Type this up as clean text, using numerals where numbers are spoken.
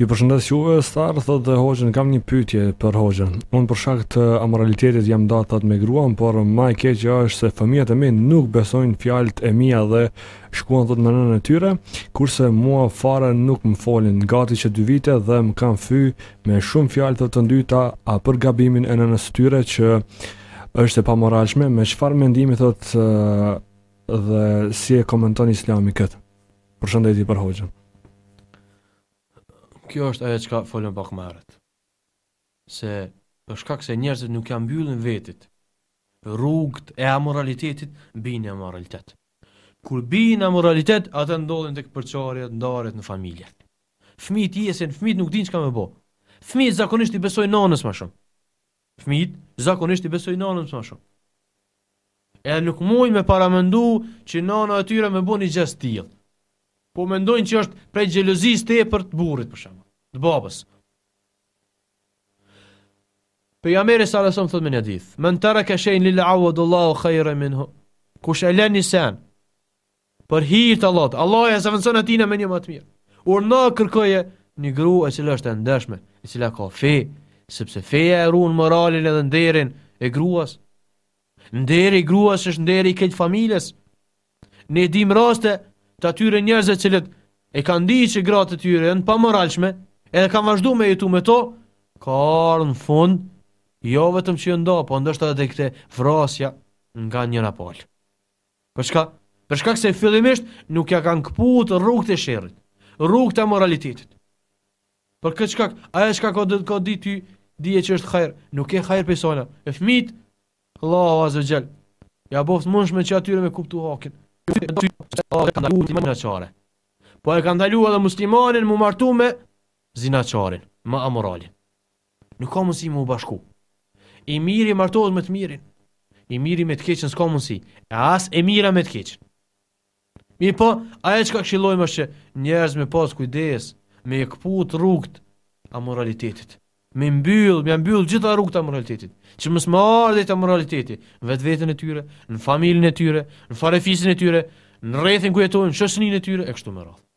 Ju përshëndes juve, Star, thot dhe Hoxhën, kam një pyetje për Hoxhën. Unë për shkak të amoralitetit jam datat me gruan, por më e keqja është se fëmijët e mi nuk besojnë fjalët e mia dhe shkuan thot me nënën e tyre, kurse mua fare nuk më folin, gati që 2 vite dhe më kanë fy me shumë fjalë të ndyta a për gabimin e nënës së tyre që është e pamoralshme, me çfarë mendimi thot dhe si e komenton Islami këtë? Përshëndetje për Hoxhën. Kjo është ajo çka folëm pak më herët. Se për shkak se njerëzit nuk janë mbyllën vetit, rrugët e amoralitetit bijnë në amoralitet. Kur bijnë në amoralitet, atë ndodhin tek përçarjet, ndarjet në familje. Fëmijët jesin, fëmijët nuk dinë çka më bë. Fëmijët zakonisht i besojnë nanës më shumë. Fëmijët zakonisht i besojnë nanës më shumë. Edhe nuk mujnë me paramendu që nana e tyre më bën një gjë të tillë. Po mendojnë që është prej xhelozisë tepër të burrit për shembull, të babës. Pejgamberi sallallahu alajhi wasallam thotë me një hadith: "Men taraka shay'an lil awadallahu khayran minhu." Kush e lën nisan për hir të Allahut, Allah e zaventson atina me një më të mirë. Urna kërkoje një grua e cila është e ndeshme, e cila ka fe, sepse feja e ruan moralin edhe nderin e gruas. Nderi i gruas është nderi i këtij familjes. Ne dim raste të atyre njerëzve cilët e kanë ditë që gratë të tyre janë pamoralshme, edhe kanë vazhduar me jetu me to, ka ardhur në fund, jo vetëm që nda, po ndoshta edhe këtë vrasja nga njëra palë. Për çka? Për shkak se fillimisht nuk ja kanë kput rrugët e sherrit, rrugët e moralitetit. Për këtë shkak, ajo çka ka ditë ty, dije që është hajër, nuk e hajër persona. E fëmit, Allahu azza xal, ja boft mundshme që atyre me kuptu hakin. Po e ka ndalu edhe muslimanin mu martu me zinaçarin, me amoralin. Nuk ka mundësi mu bashku. I miri martohet me të mirin, i miri me të keqen s'ka mundësi, e as e mira me të keqen. Mi po, ajo çka këshillojmë është që njerëz me pas kujdes, me kput rrugët amoralitetit. Me mbyll gjitha rrugët e moralitetit, që mos më ardhë të moraliteti në vetveten e tyre, në familjen e tyre, në farefisin e tyre, në rrethin ku jetojnë, në shoqërinë e tyre e kështu me radhë.